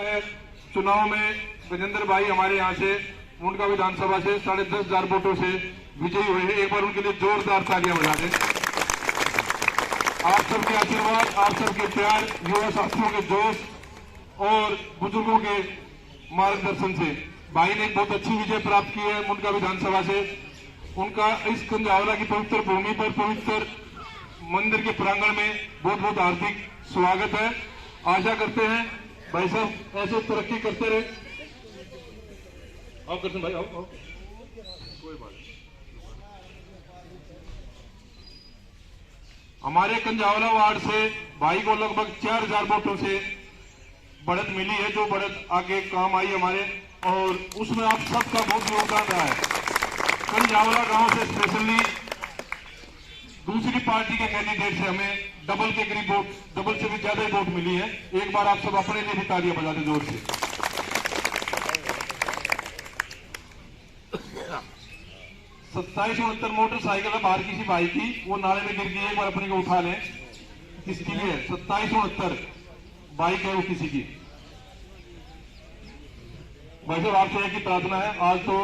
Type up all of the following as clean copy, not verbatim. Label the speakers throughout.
Speaker 1: चुनाव में गजेंद्र भाई हमारे यहाँ से मुंडका विधानसभा से 10,500 वोटों से विजयी हुए हैं। एक बार उनके लिए जोरदार तालियां बजा दें। आप सबके आशीर्वाद, आप सबके प्यार, युवा साथियों के जोश और बुजुर्गों के मार्गदर्शन से भाई ने एक बहुत अच्छी विजय प्राप्त की है मुंडका विधानसभा से। उनका इस कंजावला की पवित्र भूमि पर पवित्र मंदिर के प्रांगण में बहुत बहुत हार्दिक स्वागत है। आशा करते हैं भाई साहब ऐसे तरक्की करते रहे। आओ कृष्ण भाई, आओ कोई बात नहीं। हमारे कंजावला वार्ड से भाई को लगभग 4,000 वोटों से बढ़त मिली है, जो बढ़त आगे काम आई हमारे, और उसमें आप सबका बहुत योगदान रहा है। कंजावला गांव से स्पेशली दूसरी पार्टी के कैंडिडेट से हमें डबल के करीब वोट, डबल से भी ज्यादा ही वोट मिली है। एक बार आप सब अपने लिए भी तालियां बजा दें जोर से। 2769 मोटरसाइकिल है बाहर किसी भाई की, वो नाले में गिर गई है, एक बार अपने को उठा लें। किसकी है? 2769 बाइक है वो किसी की। भाई साहब आपसे एक ही प्रार्थना है, आज तो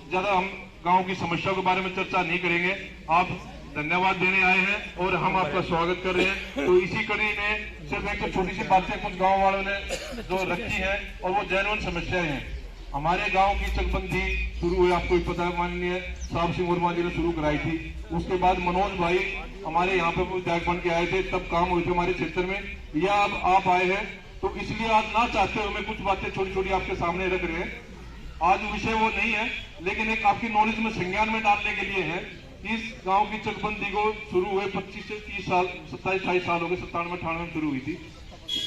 Speaker 1: ज्यादा हम गांव की समस्याओं के बारे में चर्चा नहीं करेंगे। आप धन्यवाद देने आए हैं और हम आपका स्वागत कर रहे हैं। तो इसी कड़ी में सिर्फ एक छोटी सी बातें कुछ गांव वालों ने जो रखी है और वो जेन्युइन समस्याएं हैं। हमारे गांव की चकबंदी शुरू हुई, आपको पता है, माननीय साहब सिंह वर्मा जी ने शुरू कराई थी। उसके बाद मनोज भाई हमारे यहाँ पे विधायक बन के आए थे, तब काम हुई थी हमारे क्षेत्र में। या अब आप आए हैं तो इसलिए आज ना चाहते हुए मैं कुछ बातें छोटी छोटी आपके सामने रख रहे हैं। आज विषय वो नहीं है, लेकिन एक आपकी नॉलेज में संज्ञान में डालने के लिए है। इस गांव की चकबंदी को शुरू हुए 25 से 30 साल, 27-28 साल हो गए। 97-98 में शुरू हुई थी,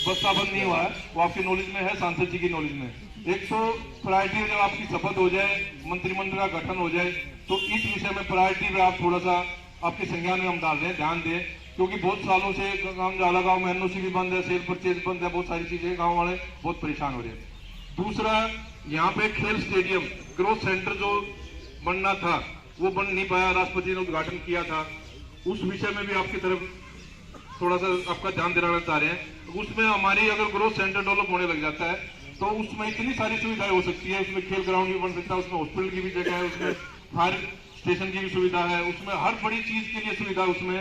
Speaker 1: बस्ता बंद नहीं हुआ है, वो आपकी नॉलेज में है, सांसद जी की नॉलेज में। 100 प्रायोरिटी जब आपकी शपथ हो जाए, मंत्रिमंडल का गठन हो जाए, तो इस विषय में प्रायोरिटी में आप थोड़ा सा आपके संज्ञान में हम डाल दें, ध्यान दें, क्योंकि बहुत सालों से कंजावला गांव में एनओसी भी बंद है, सेल परचेज बंद है, बहुत सारी चीजें, गाँव वाले बहुत परेशान हो रहे हैं। दूसरा, यहाँ पे खेल स्टेडियम, ग्रोथ सेंटर जो बनना था वो बन नहीं पाया, राष्ट्रपति ने उद्घाटन किया था। उस विषय में भी आपकी तरफ थोड़ा सा आपका ध्यान दिलाना चाह रहे हैं। उसमें हमारी अगर ग्रोथ सेंटर डेवलप होने लग जाता है तो उसमें इतनी सारी सुविधाएं हो सकती है। उसमें खेल ग्राउंड भी बन सकता है, उसमें हॉस्पिटल की भी जगह है, उसमें फायर स्टेशन की भी सुविधा है, उसमें हर बड़ी चीज के लिए सुविधा, उसमें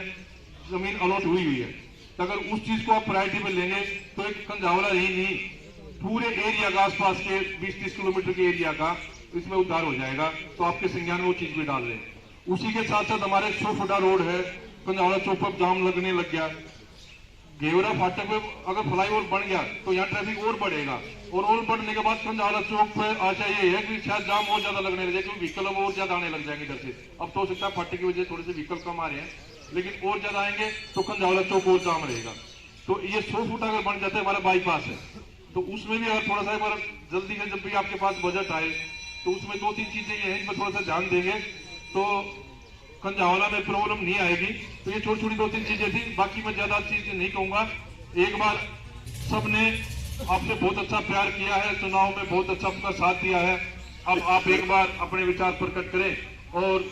Speaker 1: जमीन अलॉट हुई है। तो अगर उस चीज को आप प्रायोरिटी में लेंगे तो एक कंजावला ही नहीं, पूरे एरिया का, आसपास के 20-30 किलोमीटर के एरिया का इसमें उद्धार हो जाएगा। तो आपके संज्ञान में वो चीज भी डाल रहे हैं। उसी के साथ साथ हमारे 100 फुटा रोड है, कंजावला चौक पर जाम लगने लग गया। घेवरा फाटक में अगर फ्लाईओवर बन गया तो यहाँ ट्रैफिक और बढ़ेगा, और बढ़ने के बाद कंजावला चौक पर आशा ये है कि शायद जाम और ज्यादा लगने लगे, क्योंकि व्हीकल और ज्यादा आने लग जाएंगे इधर से। अब तो हो सकता है फाटक की वजह से थोड़े से व्हीकल कम आ रहे हैं, लेकिन और ज्यादा आएंगे तो कंजावला चौक और जाम रहेगा। तो ये 100 फुट अगर बन जाता है, हमारा बाईपास है, तो उसमें भी अगर थोड़ा सा एक बार जल्दी से जब भी आपके पास बजट आए तो उसमें 2-3 चीजें ये हैं, इसमें थोड़ा सा ध्यान देंगे तो कंजावला में प्रॉब्लम नहीं आएगी। तो ये छोटी छोटी 2-3 चीजें थी, बाकी मैं ज्यादा चीजें नहीं कहूंगा। एक बार सबने आपसे बहुत अच्छा प्यार किया है, चुनाव में बहुत अच्छा अपना साथ दिया है। अब आप एक बार अपने विचार प्रकट करें। और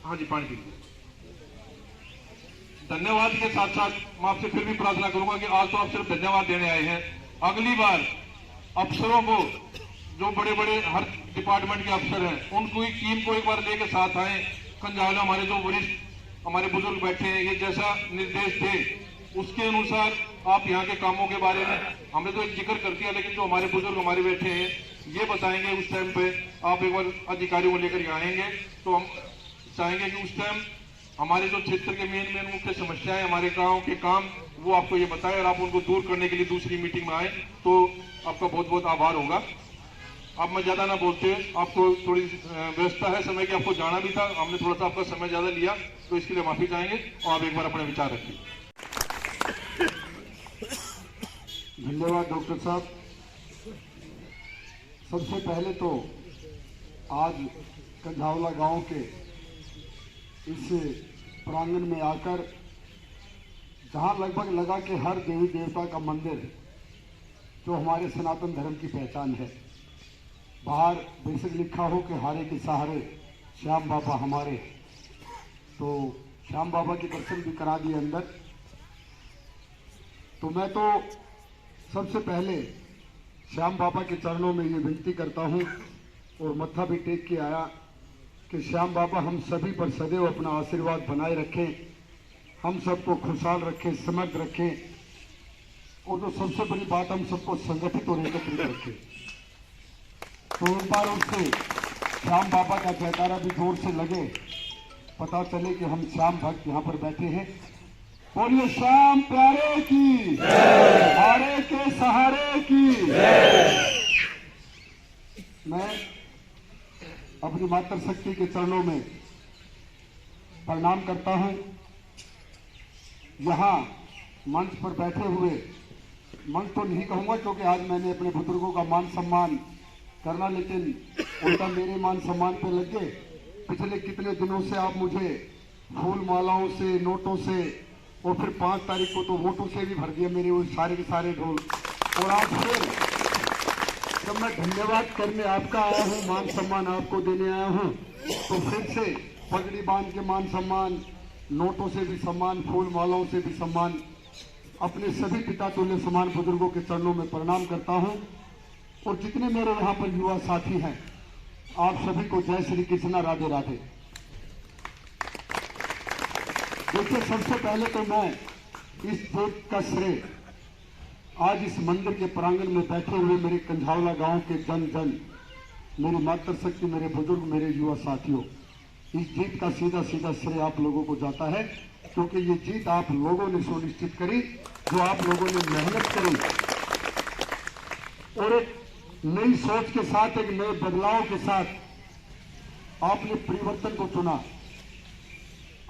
Speaker 1: हाँ जी, पानी पीजिए। धन्यवाद के साथ साथ मैं आपसे फिर भी प्रार्थना करूंगा कि आज तो आप सिर्फ धन्यवाद देने आए हैं, अगली बार अफसरों को, जो बड़े बड़े हर डिपार्टमेंट के अफसर हैं, उनको टीम को एक बार लेकर साथ आए। कंजावला हमारे जो वरिष्ठ हमारे बुजुर्ग बैठे हैं, ये जैसा निर्देश थे उसके अनुसार आप यहाँ के कामों के बारे में हमने तो एक जिक्र कर दिया, लेकिन जो हमारे बुजुर्ग हमारे बैठे हैं ये बताएंगे। उस टाइम पे आप एक बार अधिकारियों को लेकर यहाँ आएंगे तो हम चाहेंगे कि उस टाइम हमारे जो क्षेत्र के मेन मुख्य समस्याएं, हमारे गांव के काम, वो आपको ये बताएं और आप उनको दूर करने के लिए दूसरी मीटिंग में आए तो आपका बहुत बहुत आभार होगा। अब मैं ज्यादा ना बोलते, आपको थोड़ी व्यवस्था है समय की, आपको जाना भी था, हमने थोड़ा सा आपका समय ज्यादा लिया, तो इसके लिए माफी चाहेंगे और आप एक बार अपने विचार रखिए।
Speaker 2: धन्यवाद डॉक्टर साहब। सबसे पहले तो आज कंजावला गांव के इस प्रांगण में आकर, जहां लगभग लगा कि हर देवी देवता का मंदिर जो हमारे सनातन धर्म की पहचान है, बाहर बेशक लिखा हो कि हारे के सहारे श्याम बाबा हमारे, तो श्याम बाबा के दर्शन भी करा दिए अंदर। तो मैं तो सबसे पहले श्याम बाबा के चरणों में ये विनती करता हूँ और मत्था भी टेक के आया कि श्याम बाबा हम सभी पर सदैव अपना आशीर्वाद बनाए रखें, हम सबको खुशहाल रखें, समर्थ रखें और जो सबसे बड़ी बात हम सबको संगठित और एकत्रित रखें। तो एक बार उससे श्याम बाबा का जयकारा भी जोर से लगे, पता चले कि हम श्याम भक्त यहाँ पर बैठे हैं। बोलिए श्याम प्यारे की, हारे के सहारे की। मैं अपनी मातृ शक्ति के चरणों में प्रणाम करता हूं। यहाँ मंच पर बैठे हुए, मंच तो नहीं कहूंगा क्योंकि आज मैंने अपने बुजुर्गों का मान सम्मान करना, लेकिन उनका मेरे मान सम्मान पे लग गए। पिछले कितने दिनों से आप मुझे फूल मालाओं से, नोटों से और फिर 5 तारीख को तो वोटों से भी भर दिया मेरे वो सारे के सारे ढोल। और आज फिर जब मैं धन्यवाद करने आपका आया हूँ, मान सम्मान आपको देने आया हूँ, तो फिर से पगड़ी बांध के मान सम्मान, नोटों से भी सम्मान, फूल मालाओं से भी सम्मान, अपने सभी पिता तुल्य समान बुजुर्गों के चरणों में प्रणाम करता हूँ। और जितने मेरे यहाँ पर युवा साथी हैं, आप सभी को जय श्री कृष्णा, राधे राधे। देखिए, सबसे पहले तो मैं इस देश का श्रेय आज इस मंदिर के प्रांगण में बैठे हुए मेरे कंझावला गांव के जन जन, मेरी मातृशक्ति, मेरे बुजुर्ग, मेरे युवा साथियों, इस जीत का सीधा सीधा श्रेय आप लोगों को जाता है, क्योंकि ये जीत आप लोगों ने सुनिश्चित करी, जो आप लोगों ने मेहनत करी और एक नई सोच के साथ, एक नए बदलाव के साथ आपने परिवर्तन को चुना।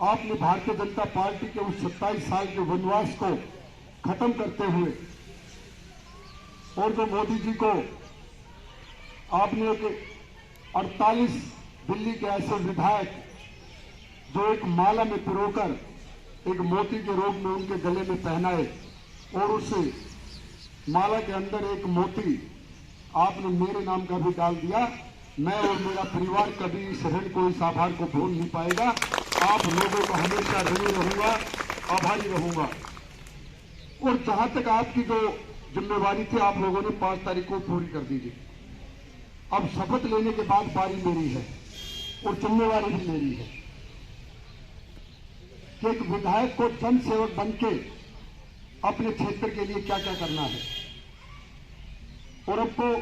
Speaker 2: आपने भारतीय जनता पार्टी के उस 27 साल के वनवास को खत्म करते हुए और जो मोदी जी को आपने एक 48 दिल्ली के ऐसे विधायक जो एक माला में पिरोकर एक मोती के रूप में उनके गले में पहनाए और उस माला के अंदर एक मोती आपने मेरे नाम का भी डाल दिया। मैं और मेरा परिवार कभी इस ऋण को, इस आभार को भूल नहीं पाएगा। आप लोगों को हमेशा ऋणी रहूंगा, आभारी रहूंगा। और जहां तक आपकी जो जिम्मेवारी थी, आप लोगों ने 5 तारीख को पूरी कर दीजिए। अब शपथ लेने के बाद बारी मेरी है और जिम्मेवारी भी मेरी है कि एक विधायक को जन सेवक बनके अपने क्षेत्र के लिए क्या क्या करना है। और अब तो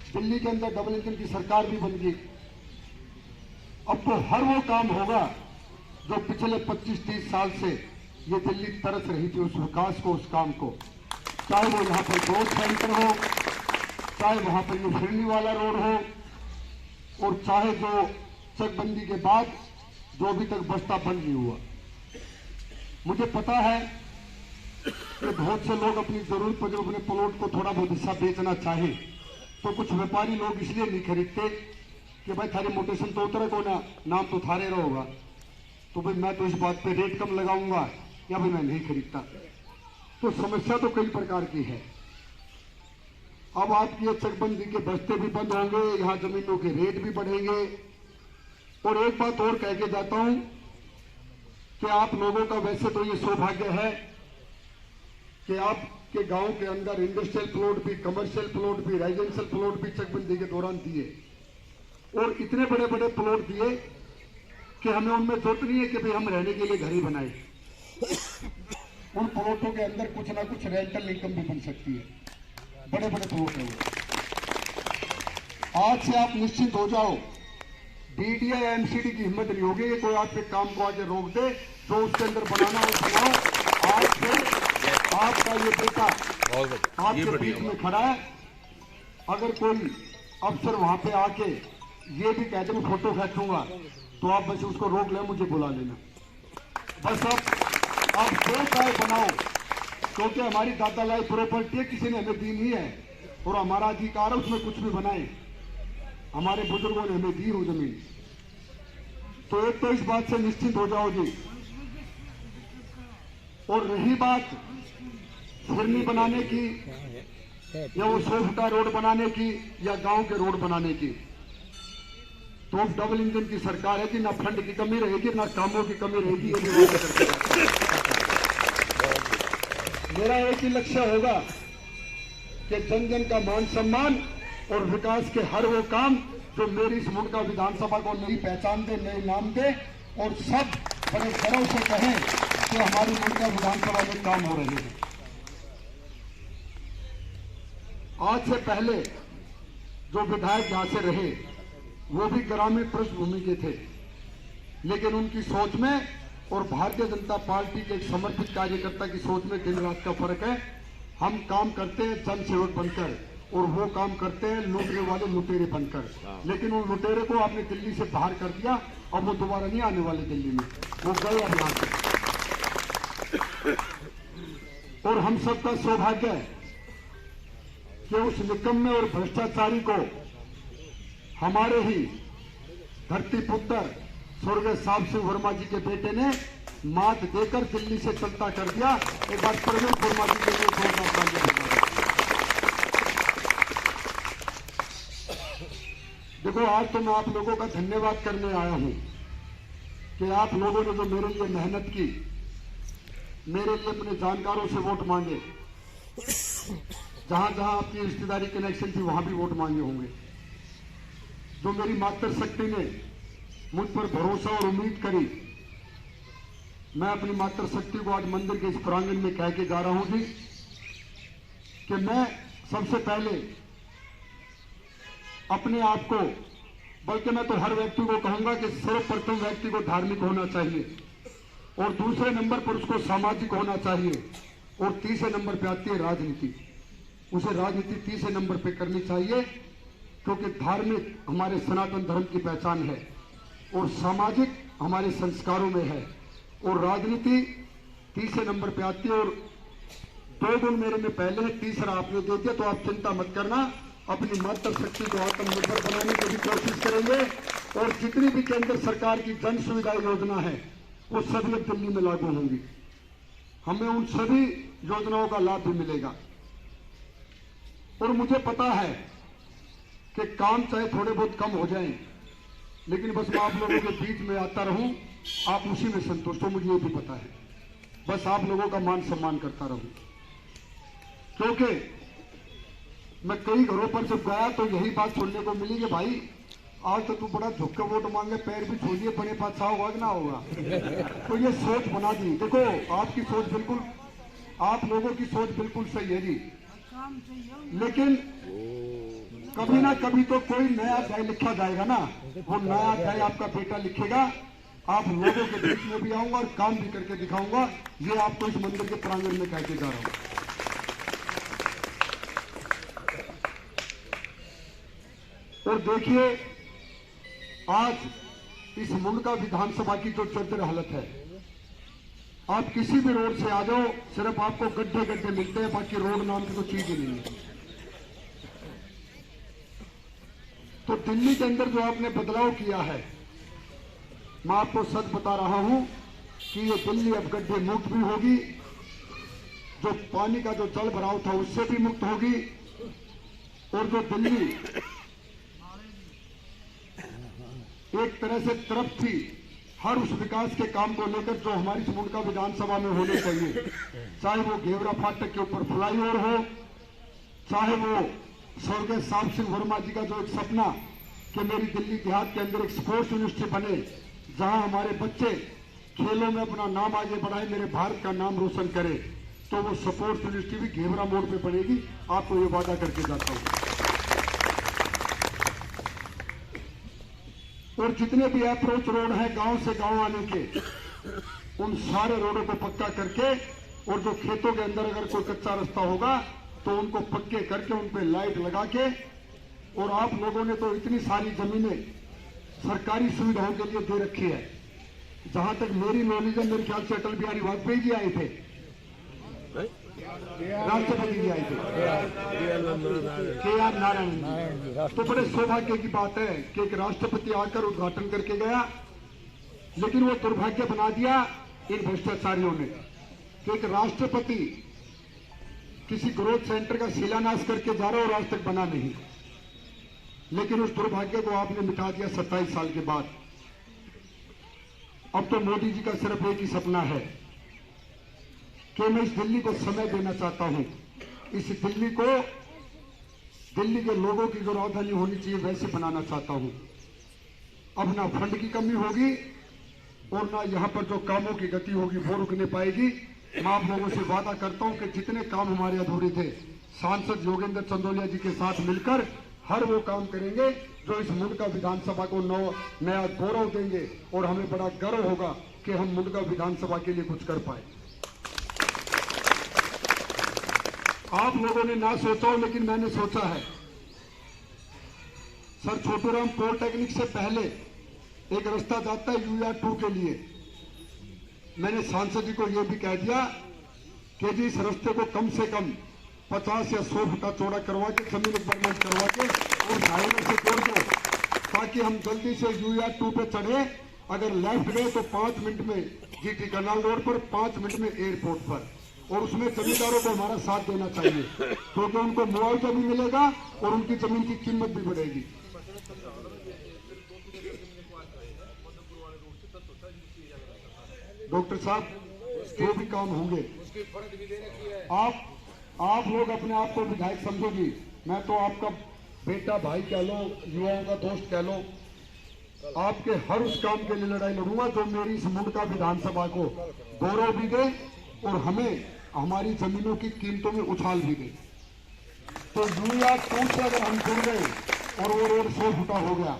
Speaker 2: दिल्ली के अंदर डबल इंजन की सरकार भी बन गई। अब तो हर वो काम होगा जो पिछले 25-30 साल से ये दिल्ली तरस रही थी, उस विकास को, उस काम को। चाहे वो यहाँ पर ग्रोथ सेंटर हो, चाहे वहां पर ये फिरनी वाला रोड हो, और चाहे जो चकबंदी के बाद जो अभी तक बस्ता बंद नहीं हुआ। मुझे पता है कि बहुत से लोग अपनी जरूरत पर जो अपने प्लॉट को थोड़ा बहुत हिस्सा बेचना चाहे, तो कुछ व्यापारी लोग इसलिए नहीं खरीदते कि भाई थारी मोटेशन तो उतरे को ना, नाम तो थारे रहोगा, तो भाई मैं तो इस बात पे रेट कम लगाऊंगा, या भाई मैं नहीं खरीदता। तो समस्या तो कई प्रकार की है। अब आपकी ये चकबंदी के बस्ते भी बंद होंगे, यहाँ जमीनों के रेट भी बढ़ेंगे। और एक बात और कह के जाता हूं कि आप लोगों का वैसे तो ये सौभाग्य है कि आपके गांव के अंदर इंडस्ट्रियल प्लॉट भी, कमर्शियल प्लॉट भी, रेजिडेंशियल प्लॉट भी चकबंदी के दौरान दिए, और इतने बड़े बड़े प्लॉट दिए कि हमें उनमें जरूरत नहीं है कि भाई हम रहने के लिए घर ही बनाए। उन प्लॉटों के अंदर कुछ ना कुछ रेंटल इनकम भी बन सकती है। बड़े बड़े प्लॉट है वो। आज से आप निश्चिंत हो जाओ, डीडीए या एमसीडी की हिम्मत नहीं होगी कि कोई आपके काम को आगे रोक दे। जो उसके अंदर बनाना हो बनाओ। आज से आपका ये बेटा आपके बीच में खड़ा है। अगर कोई अफसर वहां पे आके ये भी कहते मैं फोटो खींचूंगा, तो आप बस उसको रोक ले, मुझे बुला लेना। बस आप जो चाहे बनाओ, क्योंकि हमारी दादा लाई प्रॉपर्टी है, किसी ने हमें दी नहीं है और हमारा अधिकार है उसमें कुछ भी बनाए। हमारे बुजुर्गों ने हमें दी हो जमीन। तो एक तो इस बात से निश्चिंत हो जाओ जी। और रही बात फिरनी बनाने की या वो 100 फुटा रोड बनाने की या गांव के रोड बनाने की, तो अब डबल इंजन की सरकार है कि ना फंड की कमी रहेगी ना कामों की कमी रहेगी। ये भी वादा करते हैं। मेरा एक ही लक्ष्य होगा कि जन जन का मान सम्मान और विकास के हर वो काम जो मेरी इस मुंडका विधानसभा को नई पहचान दे, नए नाम दे और सब बड़े गर्व से कहें कि हमारी मुंडका विधानसभा में काम हो रहे हैं। आज से पहले जो विधायक यहां से रहे वो भी ग्रामीण पृष्ठभूमि के थे, लेकिन उनकी सोच में और भारतीय जनता पार्टी के एक समर्पित कार्यकर्ता की सोच में दिन रात का फर्क है। हम काम करते हैं जन सेवक बनकर और वो काम करते हैं लूटने वाले लुटेरे बनकर, लेकिन उन लुटेरे को आपने दिल्ली से बाहर कर दिया। अब वो दोबारा नहीं आने वाले दिल्ली में, वो गए अब यहां से। और हम सबका सौभाग्य है कि उस निकम्मे और भ्रष्टाचारी को हमारे ही धरती पुत्र स्वर्गीय साहब सिंह वर्मा जी के बेटे ने मात देकर दिल्ली से चलता कर दिया। एक बार प्रवीण वर्मा जी के लिए जोरदार तालियां बजाएं। देखो, आज तो मैं आप लोगों का धन्यवाद करने आया हूं कि आप लोगों ने जो मेरे लिए मेहनत की, मेरे लिए अपने जानकारों से वोट मांगे, जहां जहां आपकी रिश्तेदारी कनेक्शन थी वहां भी वोट मांगे होंगे, जो मेरी मातृशक्ति ने मुझ पर भरोसा और उम्मीद करी। मैं अपनी मातृशक्ति को आज मंदिर के इस प्रांगण में कह के जा रहा हूं जी कि मैं सबसे पहले अपने आप को, बल्कि मैं तो हर व्यक्ति को कहूंगा कि सर्वप्रथम व्यक्ति को धार्मिक होना चाहिए और दूसरे नंबर पर उसको सामाजिक होना चाहिए और तीसरे नंबर पे आती है राजनीति। उसे राजनीति तीसरे नंबर पे करनी चाहिए, क्योंकि धार्मिक हमारे सनातन धर्म की पहचान है और सामाजिक हमारे संस्कारों में है और राजनीति तीसरे नंबर पे आती है। और 2 गुण मेरे में पहले है, तीसरा आपने दे दिया, तो आप चिंता मत करना। अपनी मातृशक्ति को आत्मनिर्भर बनाने की भी कोशिश करेंगे और जितनी भी केंद्र सरकार की जन सुविधा योजना है वो सभी अब दिल्ली में लागू होंगी। हमें उन सभी योजनाओं का लाभ भी मिलेगा। और मुझे पता है कि काम चाहे थोड़े बहुत कम हो जाएं, लेकिन बस मैं आप लोगों के बीच में आता रहूं, आप उसी में संतुष्ट हो, मुझे ये भी पता है। बस आप लोगों का मान सम्मान करता रहूं, क्योंकि मैं कई घरों पर जब गया तो यही बात सुनने को मिली कि भाई आज तो तू बड़ा झुक के वोट मांगे, पैर भी छोड़िए, बड़े बादशाह होगा कि ना होगा। तो ये सोच बना दी। देखो, आपकी सोच बिल्कुल, आप लोगों की सोच बिल्कुल सही है जी, लेकिन कभी ना कभी तो कोई नया अध्याय लिखा जाएगा ना। वो नया अध्याय आपका बेटा लिखेगा। आप लोगों के बीच में भी आऊंगा और काम भी करके दिखाऊंगा। ये आपको इस मंदिर के प्रांगण में कह के जा रहा हूं। और देखिए, आज इस मुंडका विधानसभा की जो चौधर हालत है, आप किसी भी रोड से आ जाओ, सिर्फ आपको गड्ढे गड्ढे मिलते हैं, बाकी रोड नाम की तो चीज ही नहीं है। तो दिल्ली के अंदर जो आपने बदलाव किया है, मैं आपको सच बता रहा हूं कि ये दिल्ली अब गड्ढे मुक्त भी होगी, जो पानी का जो जल भराव था उससे भी मुक्त होगी, और जो दिल्ली एक तरह से तरफ थी हर उस विकास के काम को लेकर जो हमारी मुंडका विधानसभा में होने चाहिए, चाहे वो घेवरा फाटक के ऊपर फ्लाईओवर हो, चाहे वो स्वर्गीय साहब सिंह वर्मा जी का जो एक सपना कि मेरी दिल्ली देहात के अंदर एक स्पोर्ट्स यूनिवर्सिटी बने, जहां हमारे बच्चे खेलों में अपना नाम आगे बढ़ाए, मेरे भारत का नाम रोशन करे, तो वो स्पोर्ट्स यूनिवर्सिटी भी घेवरा मोड़ पे बनेगी। आपको ये वादा करके जाता हूं। और जितने भी अप्रोच रोड है गांव से गांव आने के, उन सारे रोडों को पक्का करके, और जो खेतों के अंदर अगर कोई कच्चा रास्ता होगा तो उनको पक्के करके उन पे लाइट लगा के, और आप लोगों ने तो इतनी सारी जमीनें सरकारी सुविधाओं के लिए दे रखी है। जहां तक मेरी नॉलेज है, मेरे ख्याल से अटल बिहारी वाजपेयी जी आए थे, राष्ट्रपति जी आए थे, KR नारायण जी। तो बड़े सौभाग्य की बात है कि एक राष्ट्रपति आकर उद्घाटन करके गया, लेकिन वो दुर्भाग्य बना दिया इन भ्रष्टाचारियों ने कि एक राष्ट्रपति किसी ग्रोथ सेंटर का शिलान्यास करके जा रहा और आज तक बना नहीं। लेकिन उस दुर्भाग्य को आपने मिटा दिया 27 साल के बाद। अब तो मोदी जी का सिर्फ एक ही सपना है कि मैं इस दिल्ली को समय देना चाहता हूं, इस दिल्ली को दिल्ली के लोगों की जो राजधानी होनी चाहिए वैसे बनाना चाहता हूं। अब ना फंड की कमी होगी और ना यहाँ पर जो कामों की गति होगी वो रुकने पाएगी। मैं आप लोगों से वादा करता हूं कि जितने काम हमारे अधूरे थे, सांसद योगेंद्र चंदोलिया जी के साथ मिलकर हर वो काम करेंगे जो इस मुंडका विधानसभा को नया गौरव देंगे और हमें बड़ा गर्व होगा कि हम मुंडका विधानसभा के लिए कुछ कर पाए। आप लोगों ने ना सोचा हो लेकिन मैंने सोचा है। सर छोटूराम पॉलिटेक्निक से पहले एक रास्ता जाता है UR2 के लिए। मैंने सांसद जी को यह भी कह दिया कि जी इस रास्ते को कम से कम 50 या 100 फुट चौड़ा करवा के जमीन एक्सपेरिमेंट करवा के और हाईवे से जोड़ दो ताकि हम जल्दी से UR2 पे चढ़े। अगर लेफ्ट गए तो 5 मिनट में GT करनाल रोड पर, 5 मिनट में एयरपोर्ट पर। और उसमें जमींदारों को हमारा साथ देना चाहिए क्योंकि उनको मुआवजा भी मिलेगा और उनकी जमीन की कीमत भी बढ़ेगी। डॉक्टर साहब जो भी काम होंगे आप लोग अपने आप को विधायक समझोगी। मैं तो आपका बेटा भाई कह लो, युवाओं का दोस्त कह लो। आपके हर उस काम के लिए लड़ाई लड़ूंगा जो मेरी इस मुंडका विधानसभा को गौरव भी दे और हमें हमारी जमीनों की कीमतों में उछाल भी दे। तो UR2 से अगर हम जुड़ गए और वो रोड 100 फुटा हो गया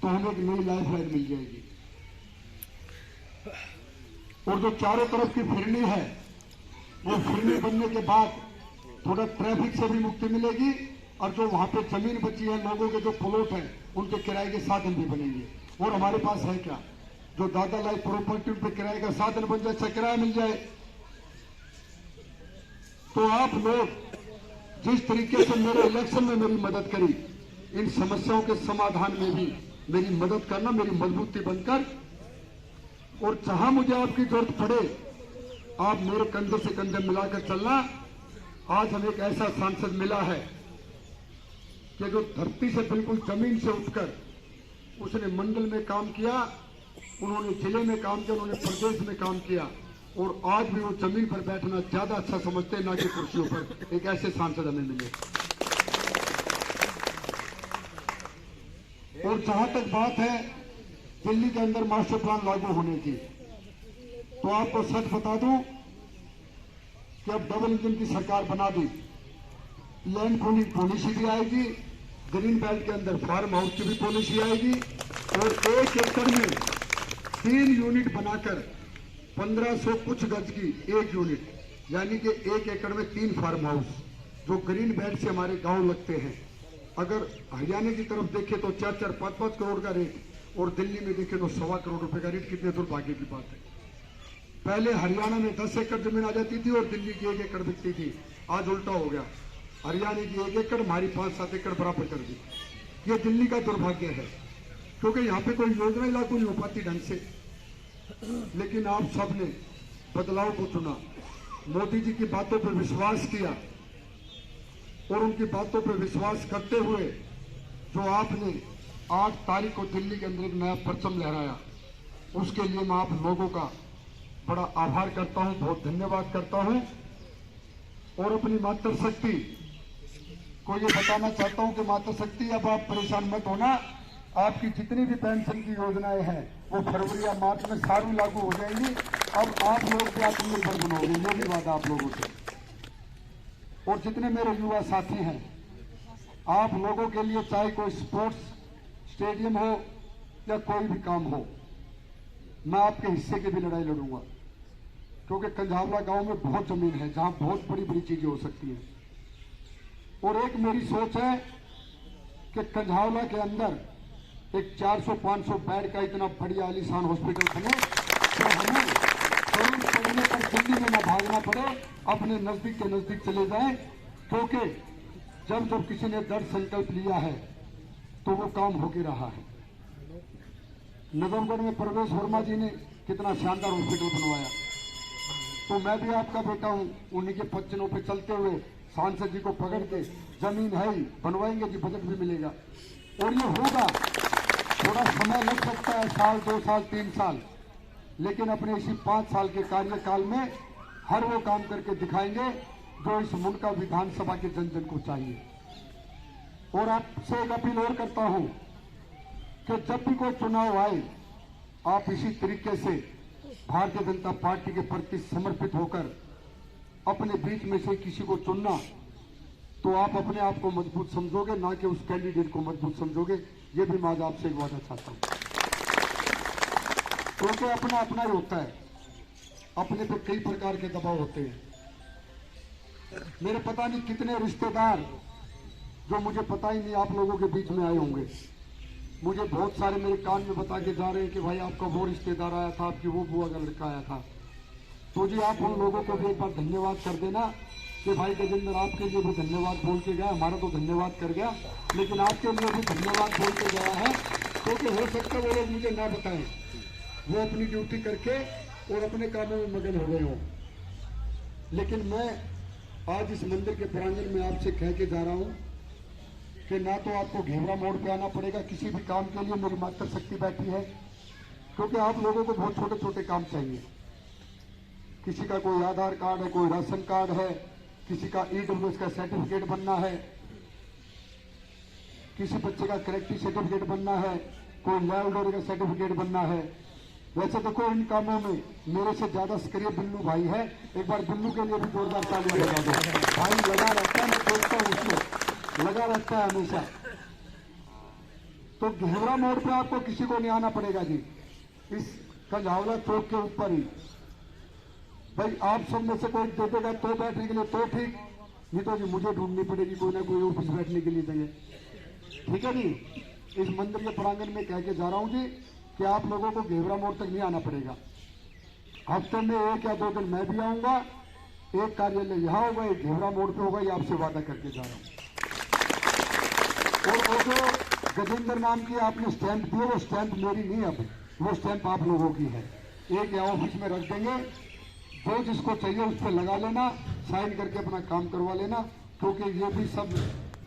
Speaker 2: तो हमें एक नई लाइफ लाइन मिल जाएगी। और जो चारों तरफ की फिरनी है वो फिरनी बनने के बाद थोड़ा ट्रैफिक से भी मुक्ति मिलेगी और जो वहां पे जमीन बची है, लोगों के जो प्लॉट हैं उनके किराए के साधन भी बनेंगे। और हमारे पास है क्या, जो दादा लाइफ प्रॉपर्टी पे किराए का साधन बन जाए, अच्छा किराया मिल जाए। तो आप लोग जिस तरीके से मेरे इलेक्शन में मेरी मदद करी, इन समस्याओं के समाधान में भी मेरी मदद करना, मेरी मजबूती बनकर, और जहां मुझे आपकी जरूरत पड़े आप मेरे कंधे से कंधे मिलाकर चलना। आज हमें एक ऐसा सांसद मिला है कि जो धरती से बिल्कुल जमीन से उठकर उसने मंडल में काम किया, उन्होंने जिले में काम किया, उन्होंने प्रदेश में काम किया और आज भी वो जमीन पर बैठना ज्यादा अच्छा समझते हैं ना कि कुर्सियों पर। एक ऐसे सांसद हमें मिले। और जहां तक बात है दिल्ली के अंदर मास्टर प्लान लागू होने की, तो आपको सच बता दूं कि अब डबल इंजन की सरकार बना दी। लैंड पूलिंग पॉलिसी भी आएगी, ग्रीन बेल्ट के अंदर फार्म हाउस की भी पॉलिसी आएगी और 1 एकड़ में 3 यूनिट बनाकर 1500 कुछ गज की 1 यूनिट, यानी कि 1 एकड़ में 3 फार्म हाउस जो ग्रीन बेल्ट से हमारे गांव लगते हैं। अगर हरियाणा की तरफ देखें तो 4-4, 5-5 करोड़ का रेट और दिल्ली में देखें तो 1.25 करोड़ रुपए का रेट। कितने दुर्भाग्य की बात है। पहले हरियाणा में 10 एकड़ जमीन आ जाती थी और दिल्ली की 1 एकड़ बिकती थी। आज उल्टा हो गया, हरियाणा की 1 एकड़ हमारी 5-7 एकड़ बराबर कर दी। ये दिल्ली का दुर्भाग्य है क्योंकि यहाँ पे कोई योजना ही लागू नहीं हो पाती ढंग से। लेकिन आप सबने बदलाव को चुना, मोदी जी की बातों पर विश्वास किया और उनकी बातों पर विश्वास करते हुए जो आपने 8 तारीख को दिल्ली के अंदर एक नया परचम लहराया, उसके लिए मैं आप लोगों का बड़ा आभार करता हूं, बहुत धन्यवाद करता हूं। और अपनी मातृशक्ति को ये बताना चाहता हूं कि मातृशक्ति अब आप परेशान मत होना। आपकी जितनी भी पेंशन की योजनाएं हैं वो फरवरी या मार्च में सारी लागू हो जाएंगी। अब आप लोग भी आत्मनिर्भर बनोगे, ये भी वादा आप लोगों से। और जितने मेरे युवा साथी हैं, आप लोगों के लिए चाहे कोई स्पोर्ट्स स्टेडियम हो या कोई भी काम हो, मैं आपके हिस्से की भी लड़ाई लड़ूंगा क्योंकि कंझावला गांव में बहुत जमीन है जहां बहुत बड़ी बड़ी चीजें हो सकती हैं। और एक मेरी सोच है कि कंझावला के अंदर एक 400-500 बेड का इतना बढ़िया आलीशान हॉस्पिटल बने तो हमें जरूर पड़ने पर दिल्ली में न भागना पड़े, अपने नजदीक के नजदीक चले जाएं। क्योंकि जब किसी ने दृढ़ संकल्प लिया है तो वो काम होके रहा है। नजमगढ़ में प्रवेश वर्मा जी ने कितना शानदार हॉस्पिटल बनवाया, तो मैं भी आपका बेटा हूं, उन्हीं के पच्चनों पे चलते हुए सांसद जी को पकड़ के जमीन है ही बनवाएंगे जी, बजट भी मिलेगा और ये होगा। थोड़ा समय लग सकता है, 1 साल 2 साल 3 साल, लेकिन अपने इसी 5 साल के कार्यकाल में हर वो काम करके दिखाएंगे जो इस मुंडका विधानसभा के जन जन को चाहिए। और आपसे एक अपील और करता हूं कि जब भी कोई चुनाव आए, आप इसी तरीके से भारतीय जनता पार्टी के प्रति समर्पित होकर अपने बीच में से किसी को चुनना, तो आप अपने आप को मजबूत समझोगे, ना कि उस कैंडिडेट को मजबूत समझोगे। ये भी मैं आज आपसे एक वादा चाहता हूं, क्योंकि अपना अपना ही होता है, अपने पे कई प्रकार के दबाव होते हैं। मेरे पता नहीं कितने रिश्तेदार जो मुझे पता ही नहीं आप लोगों के बीच में आए होंगे, मुझे बहुत सारे मेरे कान में बता के जा रहे हैं कि भाई आपका वो रिश्तेदार आया था, आपकी वो बुआ का लड़का आया था। तो जी आप उन लोगों को भी एक बार धन्यवाद कर देना कि भाई गजेंद्र आपके लिए भी धन्यवाद बोल के गया, हमारा तो धन्यवाद कर गया, लेकिन आपके लिए भी धन्यवाद बोल के गया है, क्योंकि हो सकता है वो लोग मुझे ना बताएं, वो अपनी ड्यूटी करके और अपने कामों में मगन हो गए हों। लेकिन मैं आज इस मंदिर के प्रांगण में आपसे कह के जा रहा हूं कि ना तो आपको घेवरा मोड़ पे आना पड़ेगा किसी भी काम के लिए, मेरी मातृ शक्ति बैठी है, क्योंकि आप लोगों को बहुत छोटे छोटे काम चाहिए। किसी का कोई आधार कार्ड है, कोई राशन कार्ड है, किसी का ईडब्ल्यूएस का सर्टिफिकेट बनना है, किसी बच्चे का करेक्टिव सर्टिफिकेट बनना है, कोई लाइब्रेरी का सर्टिफिकेट बनना है। वैसे देखो इन कामों में मेरे से ज्यादा सक्रिय बिल्लू भाई है, एक बार बिल्लू के लिए भी जोरदार तालियां बजा दो। भाई लगा रहता है, मैं देखता हूँ उसमें लगा रहता है हमेशा। तो घेवरा मोड़ पे आपको किसी को नहीं आना पड़ेगा जी, इस कंझावला चौक के ऊपर ही। भाई आप सब में से कोई दे देगा तो बैठने के लिए तो ठीक, नहीं तो जी मुझे ढूंढनी पड़ेगी कोई ना कोई ऑफिस बैठने के लिए जगह। ठीक है जी, इस मंदिर के प्रांगण में कह के जा रहा हूं जी कि आप लोगों को घेवरा मोड़ तक नहीं आना पड़ेगा। हफ्ते में 1 या 2 दिन मैं भी आऊंगा, एक कार्यालय यहाँ होगा, एक घेवरा मोड़ पे होगा, ये आपसे वादा करके जा रहा हूं। और वो जो गजेंद्र नाम की आपने स्टैंप दी है, वो स्टैंप मेरी नहीं, अब वो स्टैंप आप लोगों की है। एक या ऑफिस में रख देंगे, जो जिसको चाहिए उस पर लगा लेना, साइन करके अपना काम करवा लेना, क्योंकि ये भी सब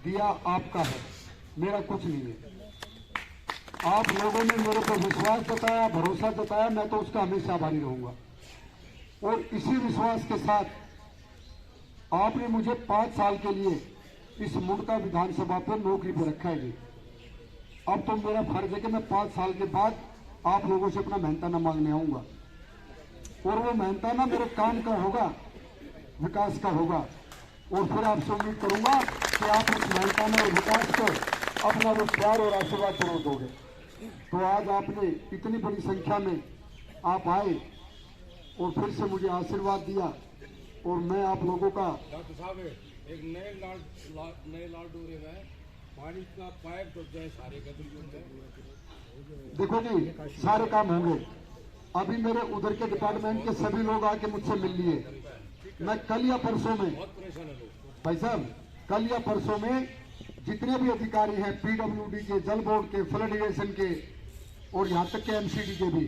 Speaker 2: दिया आपका है, मेरा कुछ नहीं है। आप लोगों ने मेरे पर विश्वास जताया, भरोसा जताया, मैं तो उसका हमेशा आभारी रहूंगा। और इसी विश्वास के साथ आपने मुझे 5 साल के लिए इस मुंडका विधानसभा पर नौकरी पर रखा है जी। अब तो मेरा फर्ज है कि मैं 5 साल के बाद आप लोगों से अपना मेहनताना मांगने आऊंगा, और वो मेहनताना मेरे काम का होगा, विकास का होगा। और फिर आपसे उम्मीद करूंगा कि आप उस मेहनताना और विकास को अपना वो प्यार और आशीर्वाद जरूर दोगे। तो आज आपने इतनी बड़ी संख्या में आप आए और फिर से मुझे आशीर्वाद दिया, और मैं आप लोगों का
Speaker 3: डॉक्टर साहब एक नए लाल डोरे में पानी का पाइप तो जाए सारे गदरियों में।
Speaker 2: देखो जी सारे काम होंगे। अभी मेरे उधर के डिपार्टमेंट के सभी लोग आके मुझसे मिल लिए। मैं कल या परसों में,
Speaker 3: बहुत परेशान है लोग
Speaker 2: भाई साहब कल या परसों में जितने भी अधिकारी हैं पीडब्ल्यूडी के, जल बोर्ड के, फ्लड इरिगेशन के, और यहाँ तक के एमसीडी के भी,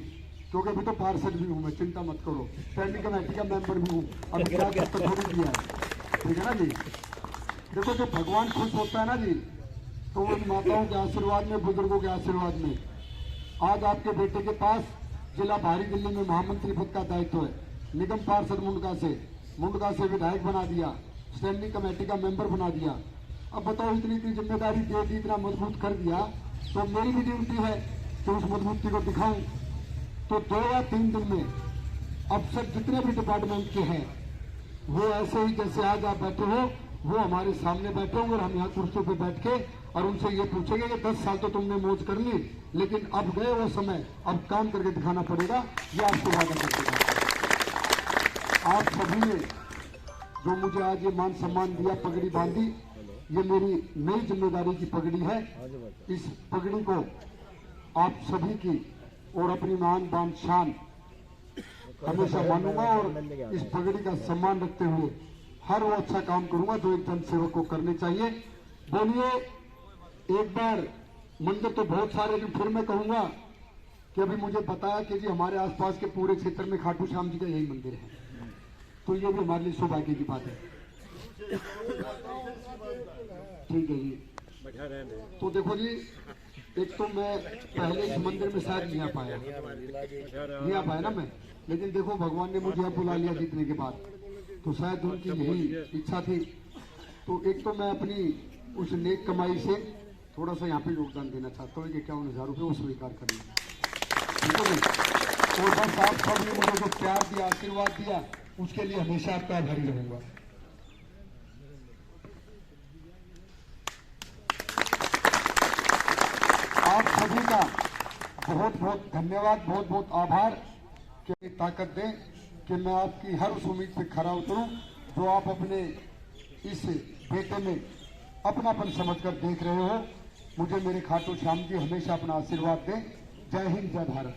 Speaker 2: क्योंकि अभी तो पार्षद भी हूँ मैं, चिंता मत करो, स्टैंडिंग कमेटी का मेंबर भी हूँ, अभी क्या तक थोड़ी किया है, ठीक है ना जी। देखो जब भगवान खुश होता है ना जी, तो उन माताओं के आशीर्वाद में, बुजुर्गों के आशीर्वाद में आज आपके बेटे के पास जिला बाहरी दिल्ली में महामंत्री पद का दायित्व है। निगम पार्षद मुंडका से विधायक बना दिया, स्टैंडिंग कमेटी का मेंबर बना दिया। अब बताओ इतनी जिम्मेदारी दे दी, इतना मजबूत कर दिया, तो मेरी भी ड्यूटी है कि उस मजबूती को दिखाऊं। तो 2 या 3 दिन में अब सब जितने भी डिपार्टमेंट के हैं वो ऐसे ही जैसे आज आप बैठे हो, वो हमारे सामने बैठे होंगे, और हम यहाँ कुर्सियों पे बैठ के और उनसे ये पूछेंगे कि 10 साल तो तुमने मौज कर ली, लेकिन अब गए वो समय, अब काम करके दिखाना पड़ेगा। ये आपको वादा करके आप सभी ने जो मुझे आज ये मान सम्मान दिया, पगड़ी बांधी, ये मेरी नई जिम्मेदारी की पगड़ी है। इस पगड़ी को आप सभी की और अपनी मान बान शान हमेशा मानूंगा, और इस पगड़ी का सम्मान रखते हुए हर वो अच्छा काम करूंगा जो एक जन सेवक को करने चाहिए। बोलिए एक बार, मंदिर तो बहुत सारे, लेकिन फिर मैं कहूंगा कि अभी मुझे बताया कि जी हमारे आसपास के पूरे क्षेत्र में खाटू श्याम जी का यही मंदिर है, तो ये भी हमारे लिए सौभाग्य की बात है। ठीक है जी। तो देखो जी, एक तो मैं पहले इस मंदिर में शायद नहीं आ पाया ना मैं, लेकिन देखो भगवान ने मुझे अब बुला लिया जीतने के बाद, तो शायद उनकी यही इच्छा थी। तो एक तो मैं अपनी उस नेक कमाई से थोड़ा सा यहाँ पे योगदान देना चाहता हूँ। 51,000 रुपये वो स्वीकार करना, ठीक है भाई। और बस आप सब ने मुझे जो प्यार दिया, आशीर्वाद दिया, उसके लिए हमेशा आपका आभारी रहूंगा। आप सभी का बहुत बहुत धन्यवाद, बहुत बहुत आभार कि ताकत दें कि मैं आपकी हर उस उम्मीद पे खरा उतरूं जो आप अपने इस बेटे में अपनापन समझकर देख रहे हो। मुझे मेरे खाटू श्याम जी हमेशा अपना आशीर्वाद दें। जय हिंद, जय भारत।